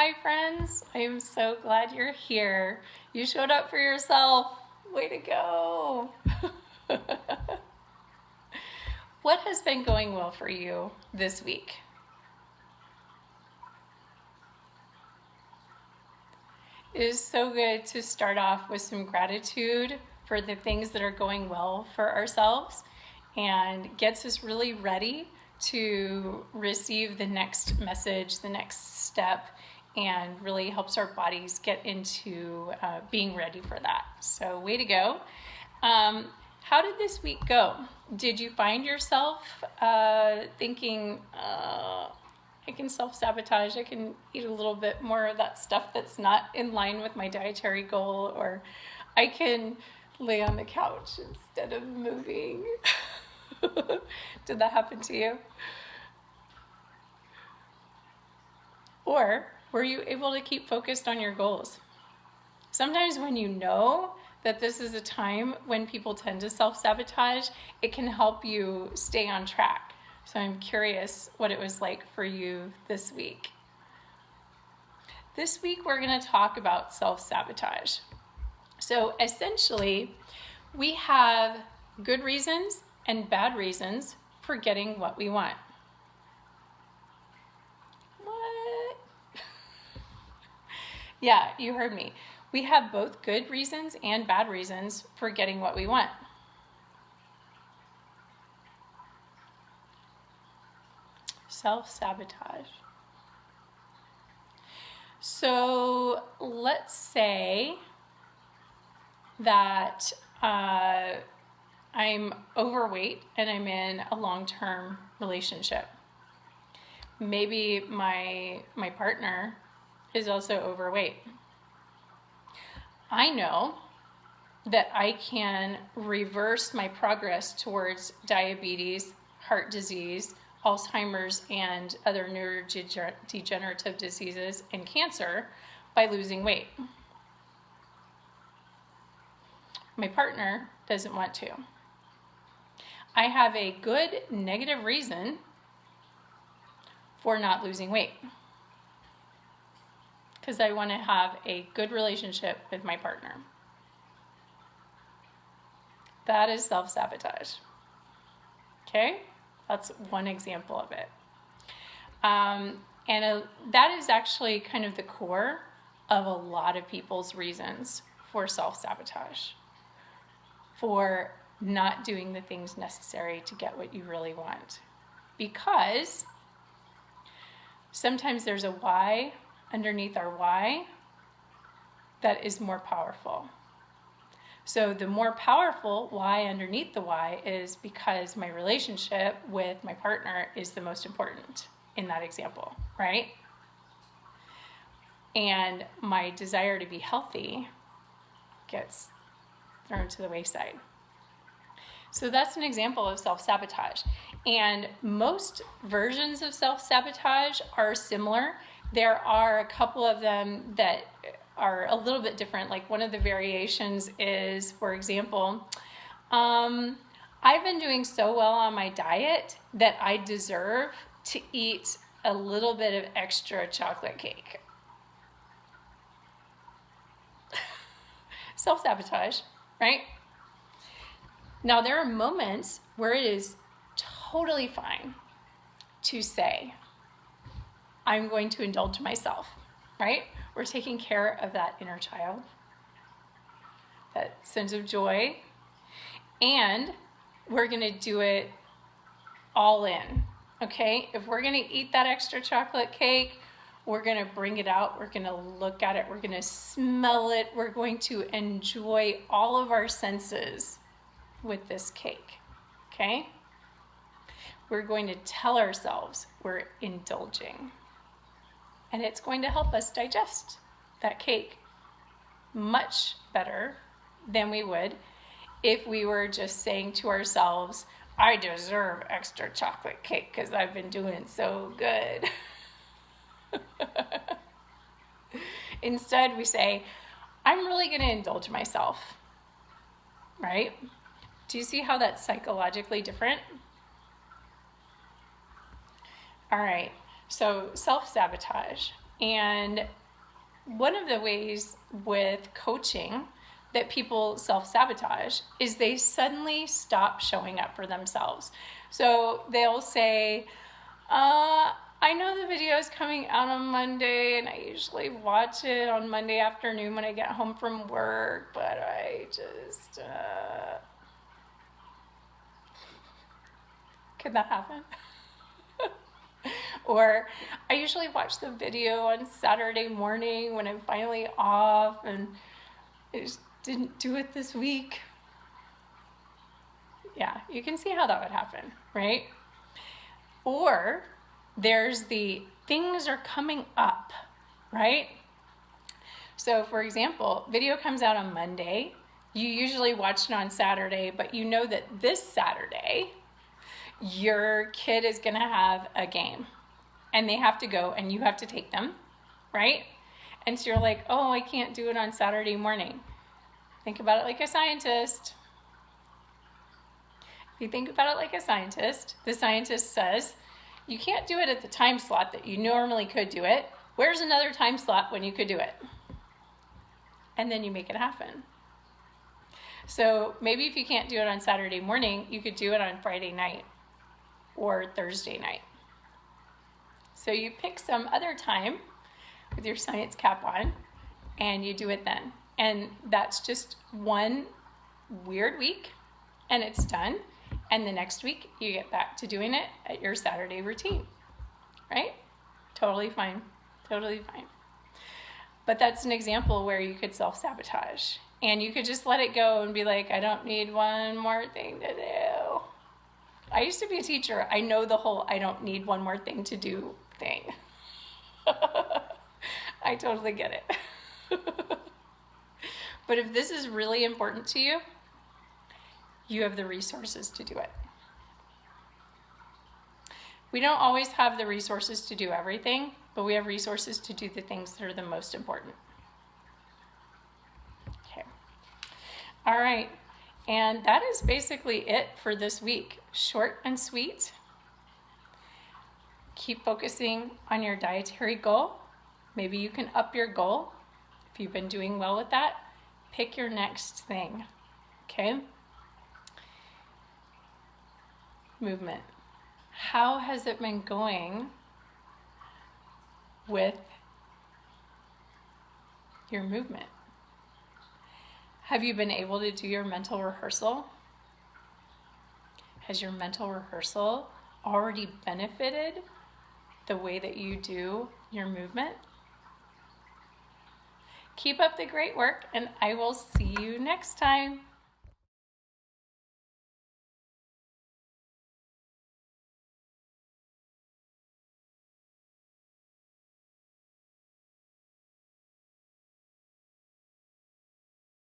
Hi friends, I am so glad you're here. You showed up for yourself. Way to go. What has been going well for you this week? It is so good to start off with some gratitude for the things that are going well for ourselves and gets us really ready to receive the next message, the next step, and really helps our bodies get into being ready for that. So way to go. How did this week go? Did you find yourself thinking, I can self-sabotage, I can eat a little bit more of that stuff that's not in line with my dietary goal, or I can lay on the couch instead of moving? Did that happen to you? Or were you able to keep focused on your goals? Sometimes when you know that this is a time when people tend to self-sabotage, it can help you stay on track. So I'm curious what it was like for you this week. This week we're going to talk about self-sabotage. So essentially, we have good reasons and bad reasons for getting what we want. What? Yeah, you heard me. We have both good reasons and bad reasons for getting what we want. Self-sabotage. So let's say that I'm overweight and I'm in a long-term relationship. Maybe my partner is also overweight. I know that I can reverse my progress towards diabetes, heart disease, Alzheimer's, and other neurodegenerative diseases and cancer by losing weight. My partner doesn't want to. I have a good negative reason for not losing weight, because I want to have a good relationship with my partner. That is self-sabotage. Okay? That's one example of it. That is actually kind of the core of a lot of people's reasons for self-sabotage, for not doing the things necessary to get what you really want. Because sometimes there's a why underneath our why that is more powerful. So the more powerful why underneath the why is because my relationship with my partner is the most important in that example, right? And my desire to be healthy gets thrown to the wayside. So that's an example of self-sabotage. And most versions of self-sabotage are similar. There are a couple of them that are a little bit different. Like one of the variations is, for example, I've been doing so well on my diet that I deserve to eat a little bit of extra chocolate cake. Self-sabotage, right? Now, there are moments where it is totally fine to say, I'm going to indulge myself, right? We're taking care of that inner child, that sense of joy, and we're going to do it all in, okay? If we're going to eat that extra chocolate cake, we're going to bring it out, we're going to look at it, we're going to smell it, we're going to enjoy all of our senses with this cake, okay? We're going to tell ourselves we're indulging. And it's going to help us digest that cake much better than we would if we were just saying to ourselves, I deserve extra chocolate cake because I've been doing so good. Instead, we say, I'm really going to indulge myself, right? Do you see how that's psychologically different? All right, so self-sabotage. And one of the ways with coaching that people self-sabotage is they suddenly stop showing up for themselves. So they'll say, I know the video is coming out on Monday, and I usually watch it on Monday afternoon when I get home from work, but I just, could that happen? Or I usually watch the video on Saturday morning when I'm finally off, and I just didn't do it this week. Yeah, you can see how that would happen, right? Or there's the things are coming up, right? So for example, video comes out on Monday. You usually watch it on Saturday, but you know that this Saturday, your kid is gonna have a game and they have to go and you have to take them, right? And so you're like, oh, I can't do it on Saturday morning. Think about it like a scientist. If you think about it like a scientist, the scientist says, you can't do it at the time slot that you normally could do it. Where's another time slot when you could do it? And then you make it happen. So maybe if you can't do it on Saturday morning, you could do it on Friday night or Thursday night. So you pick some other time with your science cap on and you do it then. And that's just one weird week and it's done. And the next week you get back to doing it at your Saturday routine, right? Totally fine, totally fine. But that's an example where you could self-sabotage and you could just let it go and be like, I don't need one more thing to do. I used to be a teacher. I know the whole I don't need one more thing to do thing. I totally get it. But if this is really important to you, you have the resources to do it. We don't always have the resources to do everything, but we have resources to do the things that are the most important. Okay. All right. And that is basically it for this week. Short and sweet. Keep focusing on your dietary goal. Maybe you can up your goal. If you've been doing well with that, pick your next thing. Okay? Movement. How has it been going with your movement? Have you been able to do your mental rehearsal? Has your mental rehearsal already benefited the way that you do your movement? Keep up the great work, and I will see you next time.